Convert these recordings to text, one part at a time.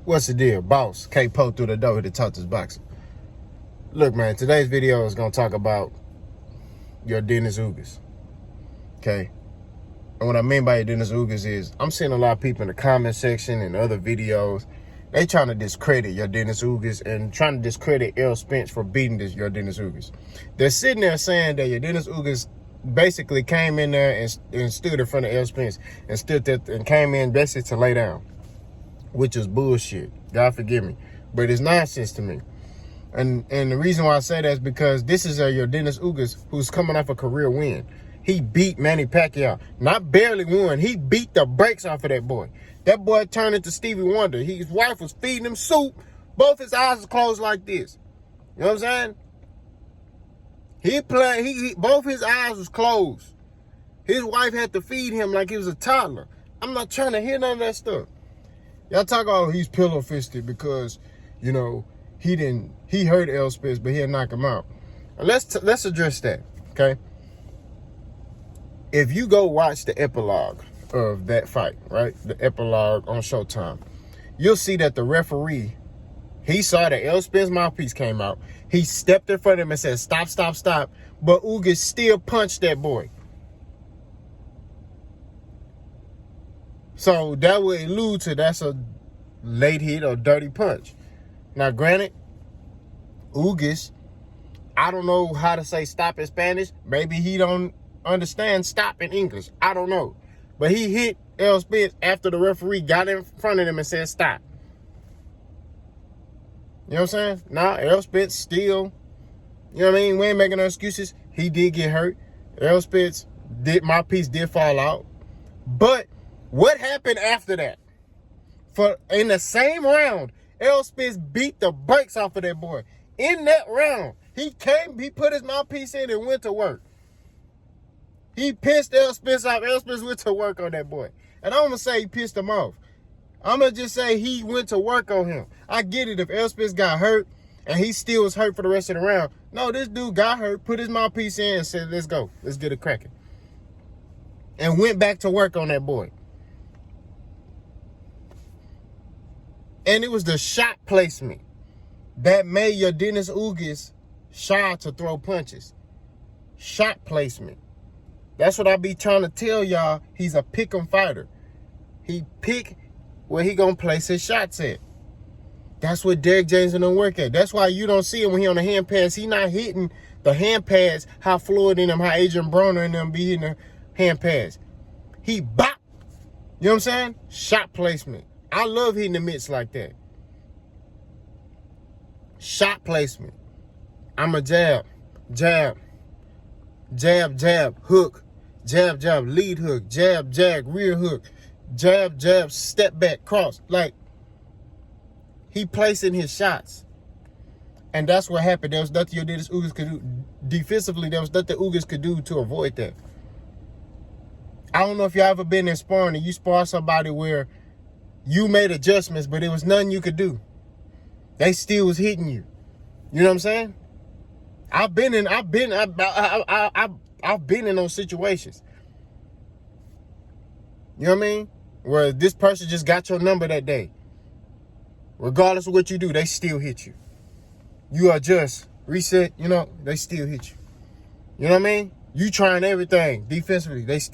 What's the deal? Boss can't poke through the door to talk this boxing. Look, man, today's video is going to talk about Yordenus ugas. Okay? And what I mean by Yordenus ugas is I'm seeing a lot of people in the comment section and other videos. They trying to discredit Yordenus ugas and trying to discredit Errol Spence for beating this Yordenus ugas. They're sitting there saying that Yordenus ugas basically came in there and stood in front of Errol Spence and stood there and came in basically to lay down, which is bullshit. God forgive me. But it's nonsense to me. And the reason why I say that is because this is a Yordenus ugas who's coming off a career win. He beat Manny Pacquiao. Not barely won. He beat the brakes off of that boy. That boy turned into Stevie Wonder. His wife was feeding him soup. Both his eyes was closed like this. You know what I'm saying? Both his eyes was closed. His wife had to feed him like he was a toddler. I'm not trying to hear none of that stuff. Y'all talk about he's pillow fisted because, you know, he hurt Errol Spence, but he'll knock him out. Let's address that, okay? If you go watch the epilogue of that fight, right? The epilogue on Showtime, you'll see that the referee, he saw that Errol Spence's mouthpiece came out. He stepped in front of him and said, stop, stop, stop. But Ugas still punched that boy. So that would allude to that's a late hit or dirty punch. Now, granted, Ugas, I don't know how to say stop in Spanish. Maybe he don't understand stop in English. I don't know. But he hit Errol Spence after the referee got in front of him and said stop. You know what I'm saying? Now, Errol Spence still, you know what I mean? We ain't making no excuses. He did get hurt. Errol Spence mouthpiece did fall out. But what happened after that? In the same round, Errol Spence beat the brakes off of that boy. In that round, he put his mouthpiece in and went to work. He pissed Errol Spence off. Errol Spence went to work on that boy. And I'm going to say he pissed him off. I'm going to just say he went to work on him. I get it if Errol Spence got hurt and he still was hurt for the rest of the round. No, this dude got hurt, put his mouthpiece in and said, let's go. Let's get it cracking. And went back to work on that boy. And it was the shot placement that made Yordenus ugas shy to throw punches. Shot placement. That's what I be trying to tell y'all. He's a pick'em fighter. He pick where he gonna place his shots at. That's what Derek James and them work at. That's why you don't see him when he on the hand pads. He not hitting the hand pads how Floyd and them, how Adrian Broner and them be hitting the hand pads. He bop. You know what I'm saying? Shot placement. I love hitting the mitts like that. Shot placement. I'm a jab, jab, jab, jab, hook, jab, jab, lead hook, jab, jab, rear hook, jab, jab, step back, cross. Like, he placing his shots. And that's what happened. There was nothing Yordenus ugas could do. Defensively, there was nothing ugas could do to avoid that. I don't know if you ever been in sparring and you spar somebody where you made adjustments, but there was nothing you could do. They still was hitting you. You know what I'm saying? I've been in those situations. You know what I mean? Where this person just got your number that day. Regardless of what you do, they still hit you. You adjust, reset, you know, they still hit you. You know what I mean? You trying everything defensively, they just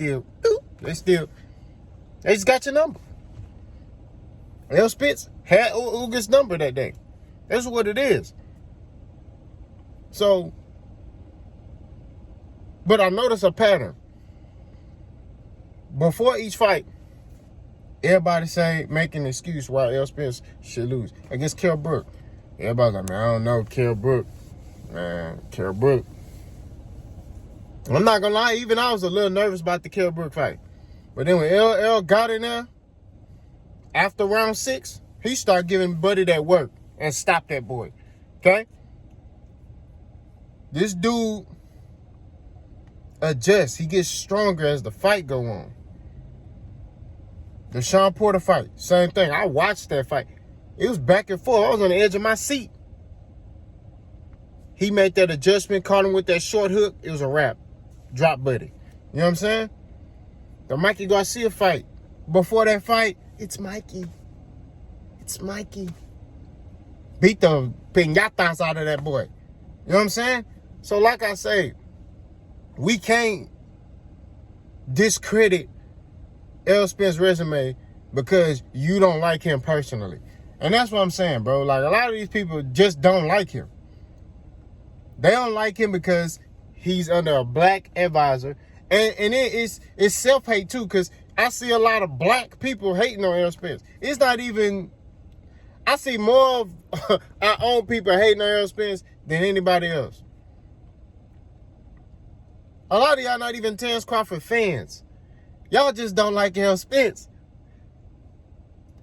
got your number. Errol Spence had Ugas' number that day. That's what it is. So, but I noticed a pattern. Before each fight, everybody say, make an excuse why Errol Spence should lose. Against Kell Brook. Everybody's like, man, I don't know, Kell Brook. Man, Kell Brook. I'm not going to lie, even I was a little nervous about the Kell Brook fight. But then when Errol got in there, after round 6, he started giving Buddy that work and stopped that boy. Okay? This dude adjusts. He gets stronger as the fight go on. The Sean Porter fight, same thing. I watched that fight. It was back and forth. I was on the edge of my seat. He made that adjustment, caught him with that short hook. It was a wrap. Drop Buddy. You know what I'm saying? The Mikey Garcia fight. Before that fight, it's Mikey. nuts, Mikey. Beat the piñatas out of that boy. You know what I'm saying? So like I say, we can't discredit Errol Spence's resume because you don't like him personally. And that's what I'm saying, bro. Like, a lot of these people just don't like him. They don't like him because he's under a black advisor. And it's self-hate too, because I see a lot of black people hating on Errol Spence. It's not even, I see more of our own people hating on Errol Spence than anybody else. A lot of y'all not even Terrence Crawford fans. Y'all just don't like Errol Spence.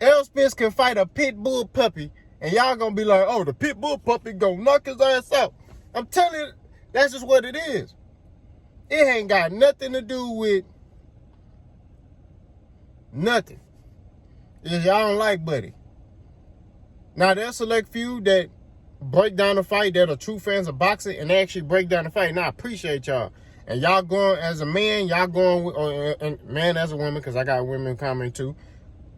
Errol Spence can fight a pit bull puppy, and y'all gonna be like, oh, the pit bull puppy gonna knock his ass out. I'm telling you, that's just what it is. It ain't got nothing to do with nothing. It's y'all don't like Buddy. Now, there's a select few that break down the fight, that are true fans of boxing, and they actually break down the fight. And I appreciate y'all. And y'all going, as a man, y'all going with, and man as a woman, because I got women commenting too.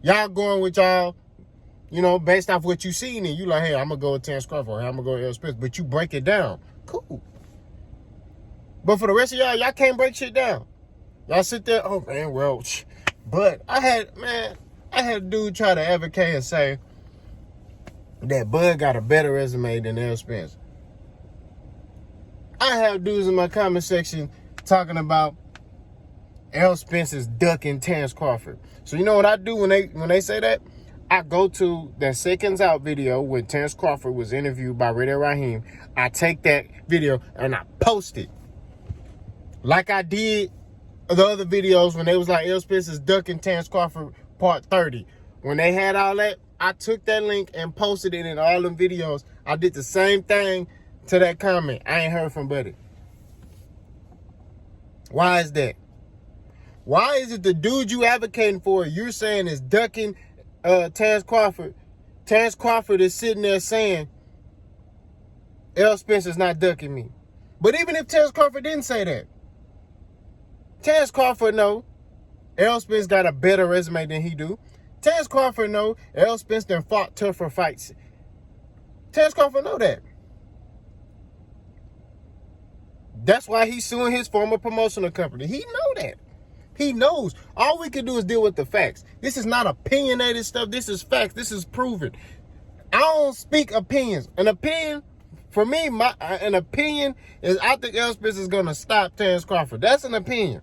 Y'all going with y'all, you know, based off what you seen, and you like, hey, I'm going to go with Terrence Crawford, or hey, I'm going to go with Errol Spence. But you break it down. Cool. But for the rest of y'all can't break shit down. Y'all sit there, oh, man, well, but I had a dude try to advocate and say that Bud got a better resume than Errol Spence. I have dudes in my comment section talking about Errol Spence is ducking Terrence Crawford. So you know what I do when they say that? I go to that Seconds Out video when Terrence Crawford was interviewed by Radio Raheem. I take that video and I post it. Like I did the other videos when they was like Errol Spence is ducking Terrence Crawford part 30. When they had all that, I took that link and posted it in all them videos. I did the same thing to that comment. I ain't heard from Buddy. Why is that? Why is it the dude you advocating for, you're saying is ducking Terrence Crawford? Terrence Crawford is sitting there saying, Errol Spence is not ducking me. But even if Terrence Crawford didn't say that, Terrence Crawford know Errol Spence got a better resume than he do. Terrence Crawford know Errol Spence done fought tougher fights. Terrence Crawford know that. That's why he's suing his former promotional company. He know that. He knows. All we can do is deal with the facts. This is not opinionated stuff. This is facts. This is proven. I don't speak opinions. An opinion, for me, an opinion is I think Errol Spence is going to stop Terrence Crawford. That's an opinion.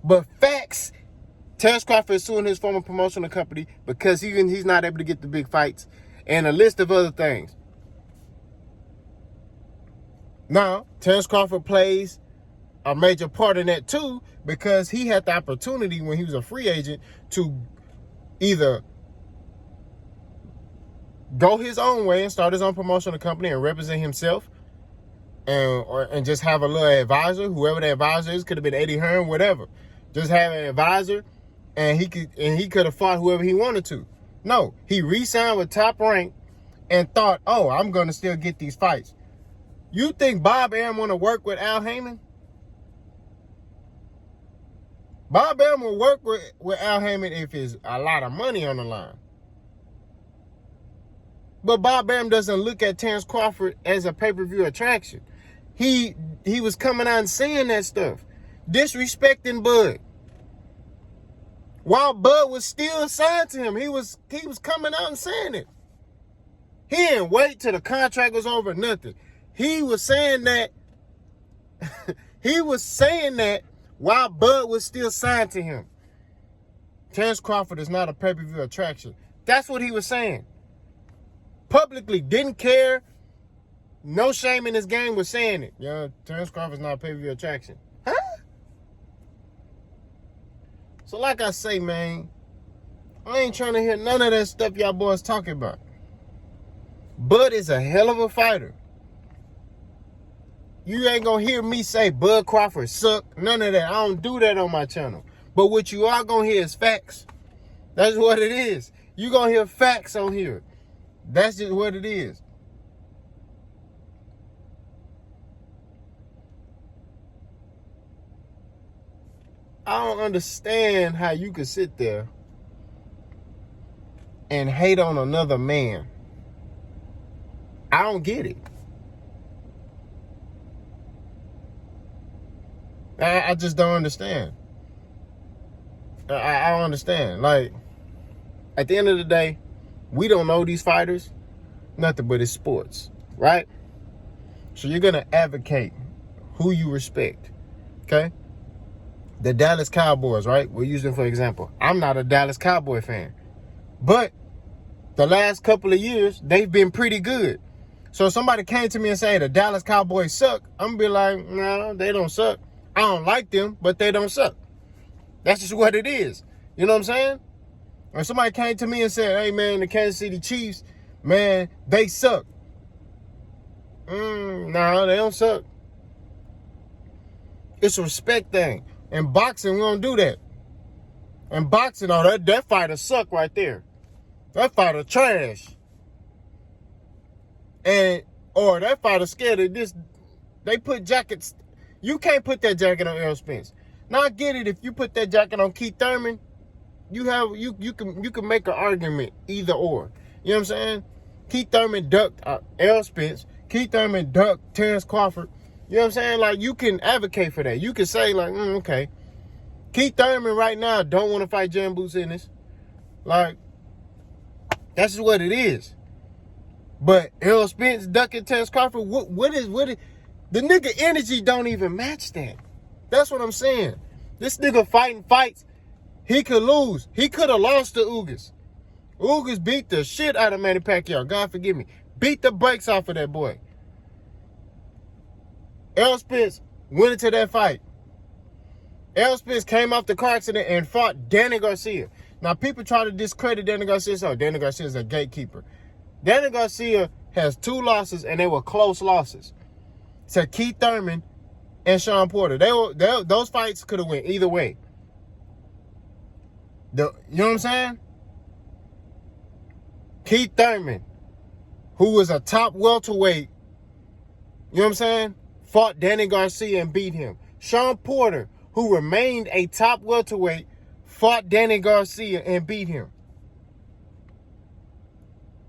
But facts, Terrence Crawford is suing his former promotional company because he's not able to get the big fights, and a list of other things. Now, Terrence Crawford plays a major part in that too, because he had the opportunity when he was a free agent to either go his own way and start his own promotional company and represent himself, and just have a little advisor, whoever the advisor is. Could have been Eddie Hearn, whatever. Just have an advisor, and he could have fought whoever he wanted to. No, he re-signed with Top Rank and thought, oh, I'm going to still get these fights. You think Bob Arum want to work with Al Heyman? Bob Arum will work with Al Heyman if there's a lot of money on the line. But Bob Arum doesn't look at Terrence Crawford as a pay-per-view attraction. He was coming out and saying that stuff, disrespecting Bud. While Bud was still signed to him, he was coming out and saying it. He didn't wait till the contract was over, nothing. He was saying that. He was saying that while Bud was still signed to him. Terrence Crawford is not a pay-per-view attraction. That's what he was saying. Publicly, didn't care. No shame in his game was saying it. Yeah, Terrence Crawford's not a pay-per-view attraction. Huh? So like I say, man, I ain't trying to hear none of that stuff y'all boys talking about. Bud is a hell of a fighter. You ain't gonna hear me say Bud Crawford suck. None of that. I don't do that on my channel. But what you are gonna hear is facts. That's what it is. You gonna hear facts on here. That's just what it is. I don't understand how you could sit there and hate on another man. I don't get it. I just don't understand. I don't understand. Like, at the end of the day, we don't know these fighters. Nothing but it's sports, right? So you're going to advocate who you respect, okay? The Dallas Cowboys, right? We're using for example. I'm not a Dallas Cowboy fan. But the last couple of years, they've been pretty good. So if somebody came to me and said the Dallas Cowboys suck, I'm going to be like, no, they don't suck. I don't like them, but they don't suck. That's just what it is. You know what I'm saying? Or somebody came to me and said, hey, man, the Kansas City Chiefs, man, they suck. No, they don't suck. It's a respect thing. In boxing, we don't do that. In boxing, that fighter suck right there. That fighter trash. Or that fighter scared of this. They put jackets. You can't put that jacket on Errol Spence. Now I get it. If you put that jacket on Keith Thurman, you can make an argument either or. You know what I'm saying? Keith Thurman ducked Errol Spence. Keith Thurman ducked Terrence Crawford. You know what I'm saying? Like, you can advocate for that. You can say, like, okay. Keith Thurman right now don't want to fight Jan Boots Ennis. Like, that's just what it is. But Errol Spence ducking Terrence Crawford, what is the nigga energy don't even match that. That's what I'm saying. This nigga fighting fights, he could lose. He could have lost to Ugas. Ugas beat the shit out of Manny Pacquiao. God forgive me. Beat the brakes off of that boy. Errol Spence went into that fight. Errol Spence came off the car accident and fought Danny Garcia. Now, people try to discredit Danny Garcia. So Danny Garcia is a gatekeeper. Danny Garcia has 2 losses, and they were close losses to Keith Thurman and Sean Porter. Those fights could have went either way. You know what I'm saying? Keith Thurman, who was a top welterweight, you know what I'm saying, fought Danny Garcia and beat him. Sean Porter, who remained a top welterweight, fought Danny Garcia and beat him.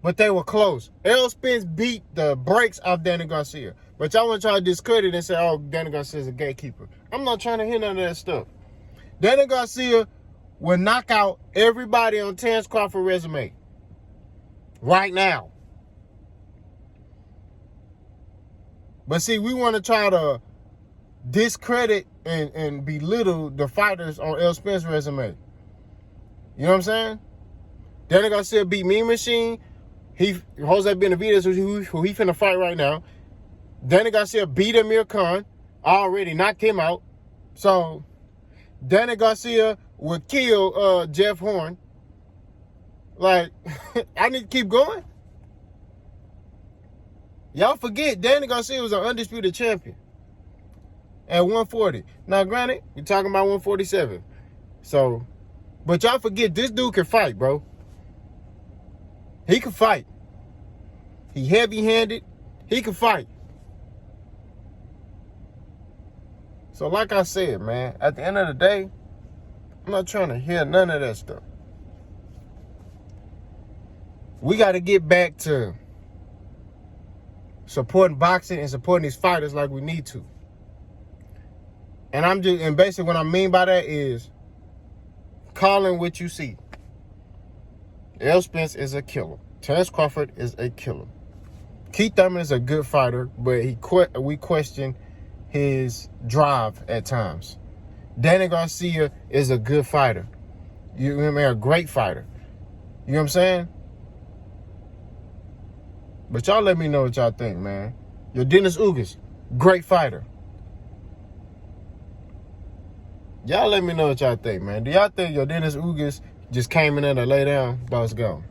But they were close. Errol Spence beat the brakes off Danny Garcia. But y'all want to try to discredit and say, oh, Danny Garcia is a gatekeeper. I'm not trying to hear none of that stuff. Danny Garcia will knock out everybody on Terrence Crawford's resume right now. But see, we want to try to discredit and belittle the fighters on Errol Spence's resume. You know what I'm saying? Danny Garcia beat Mean Machine. Jose Benavidez, who he finna fight right now. Danny Garcia beat Amir Khan. Already knocked him out. So, Danny Garcia would kill Jeff Horn. Like, I need to keep going. Y'all forget, Danny Garcia was an undisputed champion at 140. Now, granted, you're talking about 147. So, but y'all forget, this dude can fight, bro. He can fight. He heavy-handed. He can fight. So like I said, man, at the end of the day, I'm not trying to hear none of that stuff. We got to get back to supporting boxing and supporting these fighters like we need to. And basically what I mean by that is calling what you see. Errol Spence is a killer. Terrence Crawford is a killer. Keith Thurman is a good fighter, but we question his drive at times. Danny Garcia is a good fighter. You know what I mean? A great fighter. You know what I'm saying? But y'all let me know what y'all think, man. Yordenus Ugas, great fighter. Y'all let me know what y'all think, man. Do y'all think Yordenus Ugas just came in there to lay down? Boss gone.